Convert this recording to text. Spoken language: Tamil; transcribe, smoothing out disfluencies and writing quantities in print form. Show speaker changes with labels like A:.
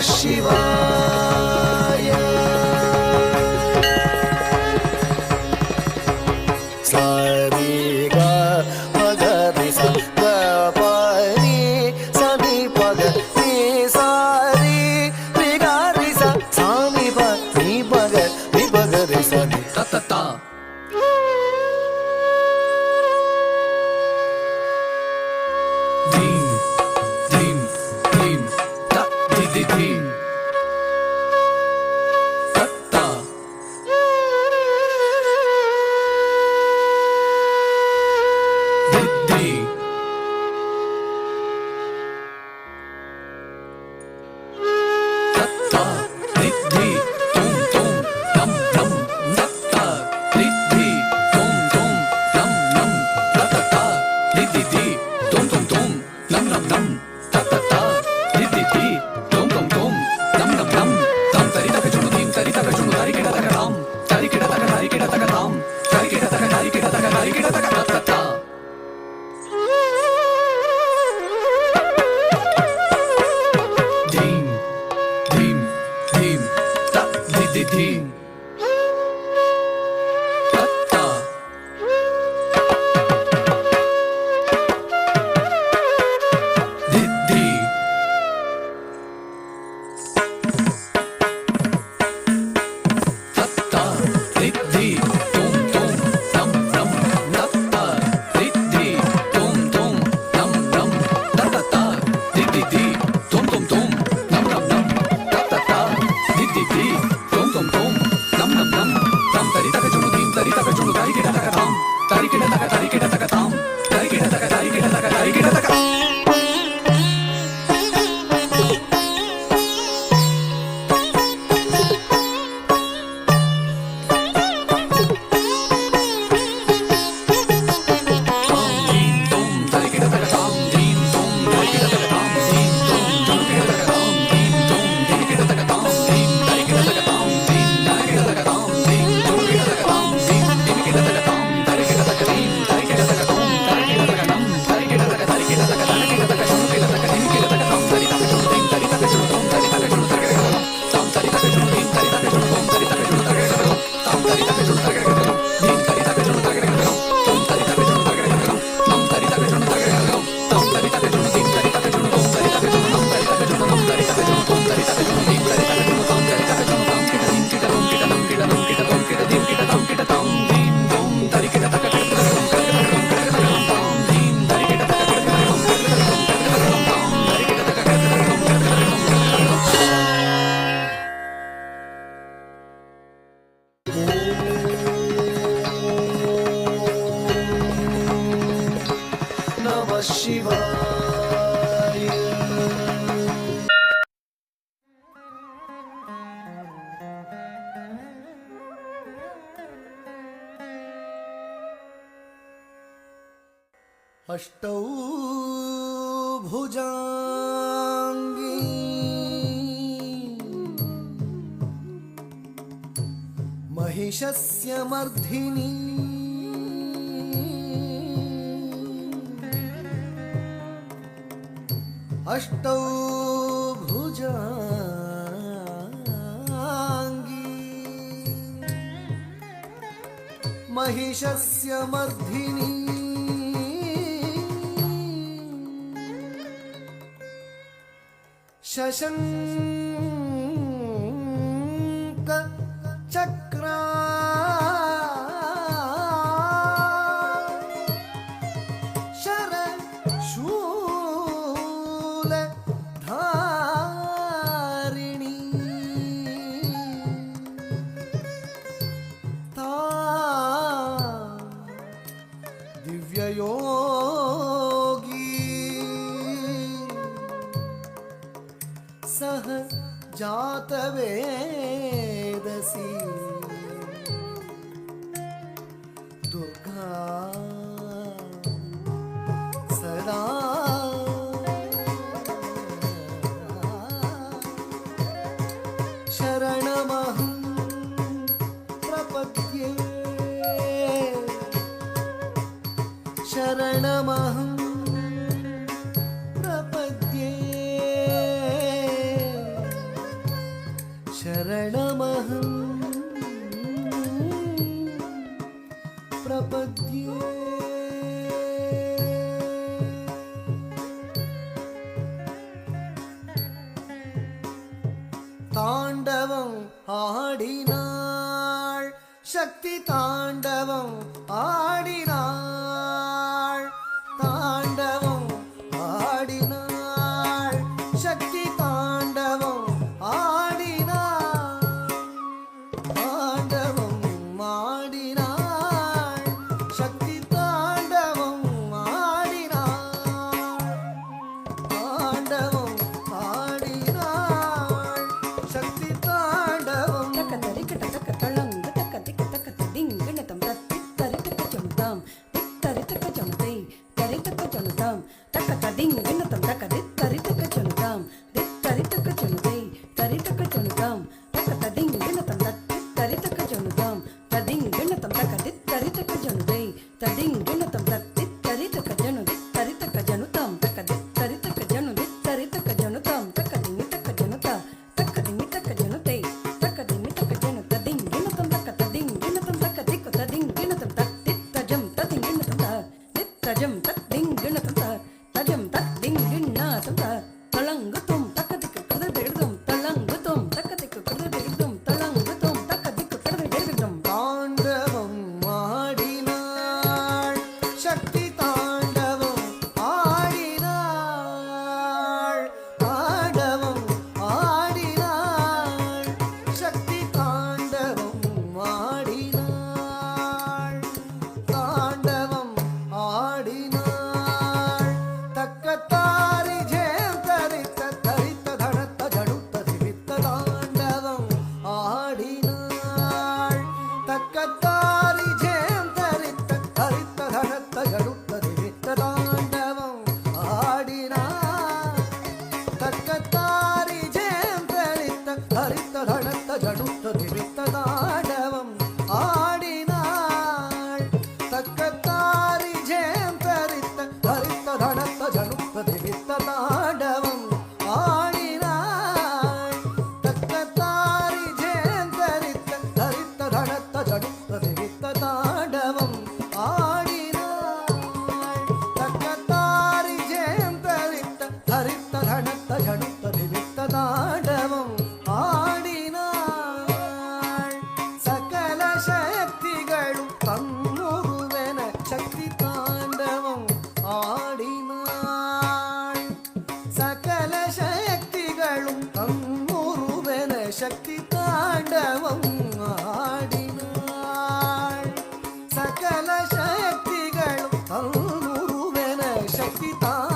A: ಶಿವಾಯ. ಸಾರಿ ಗ ಪಗ ರಿ ಸ ಗ ಪ ರಿ ಸ ನಿ ಪಗ ರಿ ಸಾರಿ ರಿ ಗ ರಿ ಸ ಸಾ ನಿ ಪ ನಿ ಪಗ ರಿ ಸ ನಿ ತ ತ ತ. ಶಿವಾಯ. ಅಷ್ಟೌ ಭುಜಾಂಗಿ ಮಹಿಷಸ್ಯ ಮರ್ಧಿನಿ ಅಷ್ಟೌ ಭುಜಾಂಗಿ ಮಹಿಷಸ್ಯ ಮರ್ಧಿನಿ ಶಶಂಕ ಚಕ್ರ ಶರ ಶೂಲ ಧಾರಿಣಿ ತಾ ದಿವ್ಯಯೋಗಿ ಸಹ ಜಾತವೇದಸಿ ದುರ್ಗಾ ಸದಾ ಶರಣಮಹಂ ಪ್ರಪದ್ಯೆ ಶರಣಮಹಂ ಪ್ರಪದ್ಯೆ
B: ததிங் கிண்ணத்தம் தக்க தித்தரித்தக்க சொனுதாம் தித்தரித்தக்க சொனுதை தரித்தக்க சொனுதாம் தக்க ததிங் கிண்ணத்தம் தித்தரித்தக்க சொனுதாம் ததிங் கிண்ணத்தம் தக்க தித்தரித்தக்க சொனுதை ததிங் கிண்ணத்தம் தித்தரித்தக்க ஜனு தித்தரித்தக்க ஜனுதாம் தக்க தித்தரித்தக்க ஜனு தித்தரித்தக்க ஜனுதாம் தக்க திமித்தக்க ஜனுதா தக்க திமித்தக்க ஜனுதை தக்க திமித்தக்க ஜனு ததிங் கிண்ணத்தம் தக்க ததிங் கிண்ணத்தம் தக்க திக்கு ததிங் கிண்ணத்தம் தித்தஜம் ததிங் கிண்ணத்தம் தித்தஜம் ததிங் கிண்ணத்தம் தஜம் ததிங் கிண்ணாதம் தளங்குதும் தக்க திக்கு கததெழுதும் தளங்குதும் தக்க திக்கு கததெழுதும் தளங்குதும் தக்க திக்கு கததெழுதும்
A: தாண்டவம் ஆடினாள் சக்தி தாண்டவம் ஆடினாள் தாண்டவம் ஆடினாள் சக்தி தாண்டவம் ஆடினாள் தாண்டவம் ஆடினாள் தக்கத்தாரி ஜெயம் தரித்த தரித்த தனத்த ஜடுத்த திரித்த தாண்டவம் ஆடினாள் தக்கத்தாரி ஜெயம் தரித்த தரித்த தனத்த ஜடுத்த திரித்த தாண்டவம் ஆடினாள் தக்கத்தாரி ஜெயம் தரித்த தரித்த தனத்த ஜடுத்த திரித்த தாண்டவம் ஆடினாள் தக்கத்தாரி ஜெயம் தரித்த தரித்த தனத்த ஜடுத்த திரித்த தாண்டவம் ஆடினாள் தக்கத்தாரி ஜெயம் தரித்த தரித்த தனத்த ஜடுத்த திரித்த தாண்டவம் ஆடினாள் தக்கத்தாரி ஜெயம் தரித்த தரித்த தனத்த ஜடுத்த திரித்த தாண்டவம் ஆடினாள் சகல சக்திகளும் தன்னுருவென சக்தி தாண்டவம் ஆடினாள் சகல சக்திகளும் தன்னுருவென சக்தி தாண்டவம் ஆடினாள் சகல சக்திகளும் தன்னுருவென சக்தி தாண்டவம்